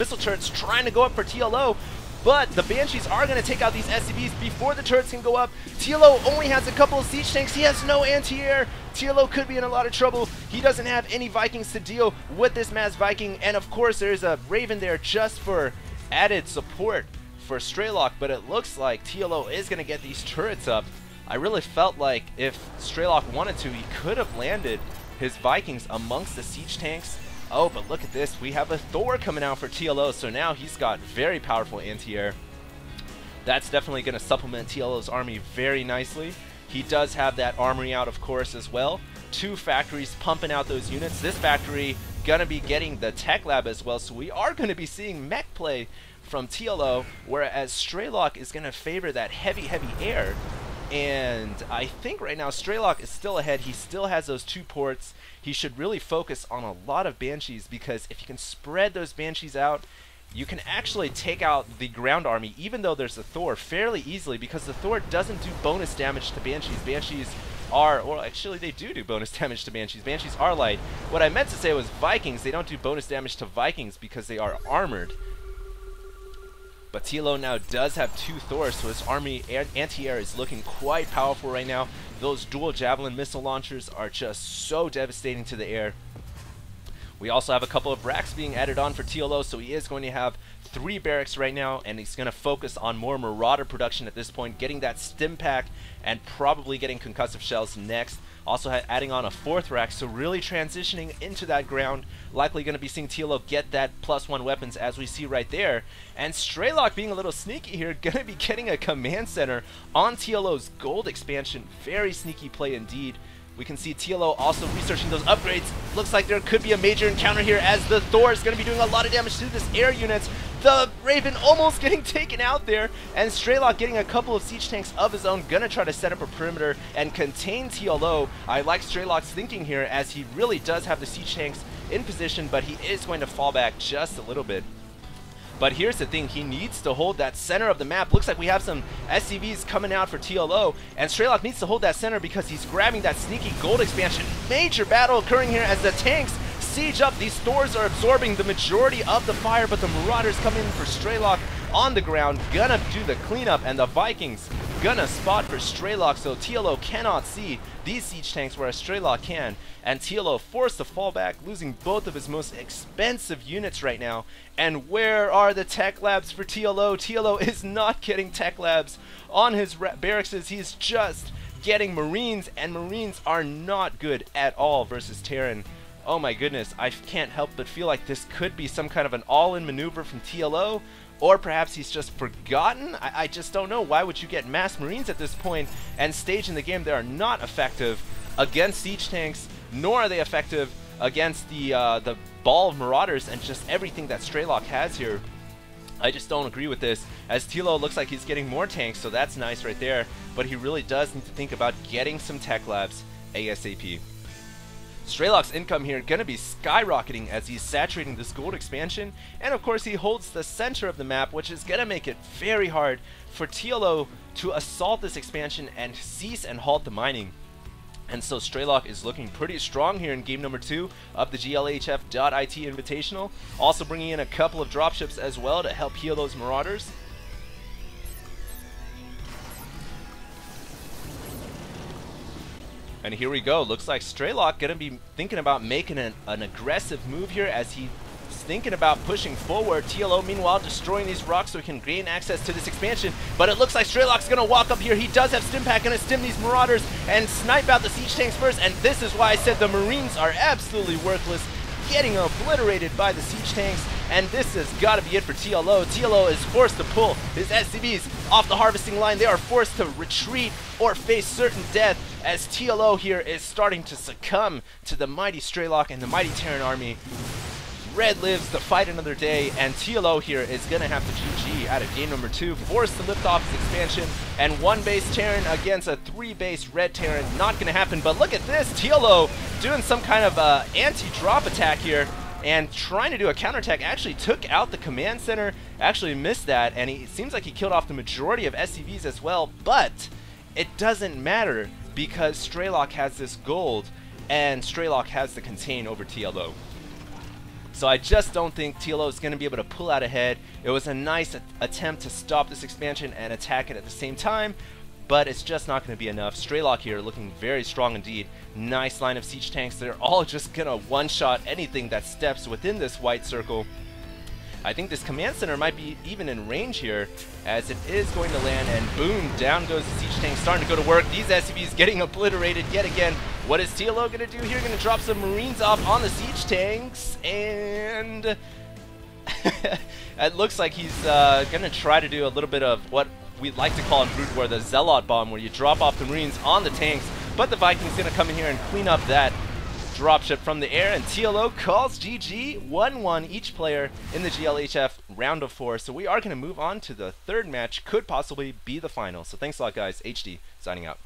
missile turrets trying to go up for TLO, but the Banshees are going to take out these SCVs before the turrets can go up. TLO only has a couple of siege tanks. He has no anti-air. TLO could be in a lot of trouble. He doesn't have any Vikings to deal with this mass Viking, and of course there's a Raven there just for added support for Strelok, but it looks like TLO is going to get these turrets up. I really felt like if Strelok wanted to, he could have landed his Vikings amongst the siege tanks. Oh, but look at this. We have a Thor coming out for TLO, so now he's got very powerful anti-air. That's definitely going to supplement TLO's army very nicely. He does have that armory out, of course, as well. 2 factories pumping out those units. This factory going to be getting the tech lab as well, so we are going to be seeing mech play from TLO, whereas Strelok is going to favor that heavy air. And I think right now Strelok is still ahead. He still has those 2 ports. He should really focus on a lot of Banshees, because if you can spread those Banshees out, you can actually take out the ground army, even though there's a Thor, fairly easily, because the Thor doesn't do bonus damage to Banshees. Banshees are, well, actually they do bonus damage to Banshees. Banshees are light. What I meant to say was Vikings. They don't do bonus damage to Vikings because they are armored. But TLO now does have 2 Thors, so his army anti-air is looking quite powerful right now. Those dual Javelin missile launchers are just so devastating to the air. We also have a couple of racks being added on for TLO, so he is going to have 3 barracks right now, and he's going to focus on more Marauder production at this point, getting that stim pack and probably getting concussive shells next. Also adding on a 4th rack, so really transitioning into that ground. Likely going to be seeing TLO get that +1 weapons as we see right there. And Strelok being a little sneaky here, going to be getting a command center on TLO's gold expansion. Very sneaky play indeed. We can see TLO also researching those upgrades. Looks like there could be a major encounter here as the Thor is going to be doing a lot of damage to this air units. The Raven almost getting taken out there, and Strelok getting a couple of siege tanks of his own, gonna try to set up a perimeter and contain TLO. I like Strelok's thinking here, as he really does have the siege tanks in position, but he is going to fall back just a little bit. But here's the thing, he needs to hold that center of the map. Looks like we have some SCVs coming out for TLO, and Strelok needs to hold that center because he's grabbing that sneaky gold expansion. Major battle occurring here as the tanks siege up. These Thors are absorbing the majority of the fire, but the Marauders come in for Strelok on the ground, gonna do the cleanup, and the Vikings gonna spot for Strelok, so TLO cannot see these siege tanks whereas Strelok can, and TLO forced to fall back, losing both of his most expensive units right now. And where are the tech labs for TLO? TLO is not getting tech labs on his barracks. He's just getting Marines, and Marines are not good at all versus Terran. Oh my goodness, I can't help but feel like this could be some kind of an all-in maneuver from TLO, or perhaps he's just forgotten. I just don't know. Why would you get mass Marines at this point and stage in the game? They are not effective against siege tanks, nor are they effective against the ball of Marauders and just everything that Strelok has here. I just don't agree with this, as TLO looks like he's getting more tanks, so that's nice right there, but he really does need to think about getting some tech labs ASAP. Strelok's income here gonna be skyrocketing as he's saturating this gold expansion, and of course he holds the center of the map, which is gonna make it very hard for TLO to assault this expansion and cease and halt the mining. And so Strelok is looking pretty strong here in game number 2 of the GLHF.IT Invitational, also bringing in a couple of dropships as well to help heal those Marauders. And here we go. Looks like Strelok gonna be thinking about making an aggressive move here, as he's thinking about pushing forward. TLO meanwhile destroying these rocks so he can gain access to this expansion. But it looks like Strelok's gonna walk up here. He does have stim pack, gonna stim these Marauders and snipe out the siege tanks first. And this is why I said the Marines are absolutely worthless, getting obliterated by the siege tanks. And this has got to be it for TLO. TLO is forced to pull his SCVs off the harvesting line. They are forced to retreat or face certain death, as TLO here is starting to succumb to the mighty Strelok and the mighty Terran army. Red lives to fight another day, and TLO here is going to have to GG out of game number 2, forced to lift off his expansion, and 1 base Terran against a 3 base red Terran. Not going to happen, but look at this, TLO doing some kind of anti-drop attack here, and trying to do a counterattack. Actually took out the command center, actually missed that, and it seems like he killed off the majority of SCVs as well, but it doesn't matter because Strelok has this gold, and Strelok has the contain over TLO. So I just don't think TLO is going to be able to pull out ahead. It was a nice attempt to stop this expansion and attack it at the same time, but it's just not going to be enough. Strelok here looking very strong indeed. Nice line of siege tanks. They're all just going to one-shot anything that steps within this white circle. I think this command center might be even in range here, as it is going to land, and boom, down goes the siege tank, starting to go to work. These SCVs getting obliterated yet again. What is TLO going to do here? Going to drop some Marines off on the siege tanks, and it looks like he's going to try to do a little bit of what we'd like to call in Brood War the Zealot Bomb, where you drop off the Marines on the tanks, but the Vikings going to come in here and clean up that dropship from the air, and TLO calls GG. 1-1 each player in the GLHF round of 4. So we are going to move on to the third match, could possibly be the final. So thanks a lot, guys. HD signing out.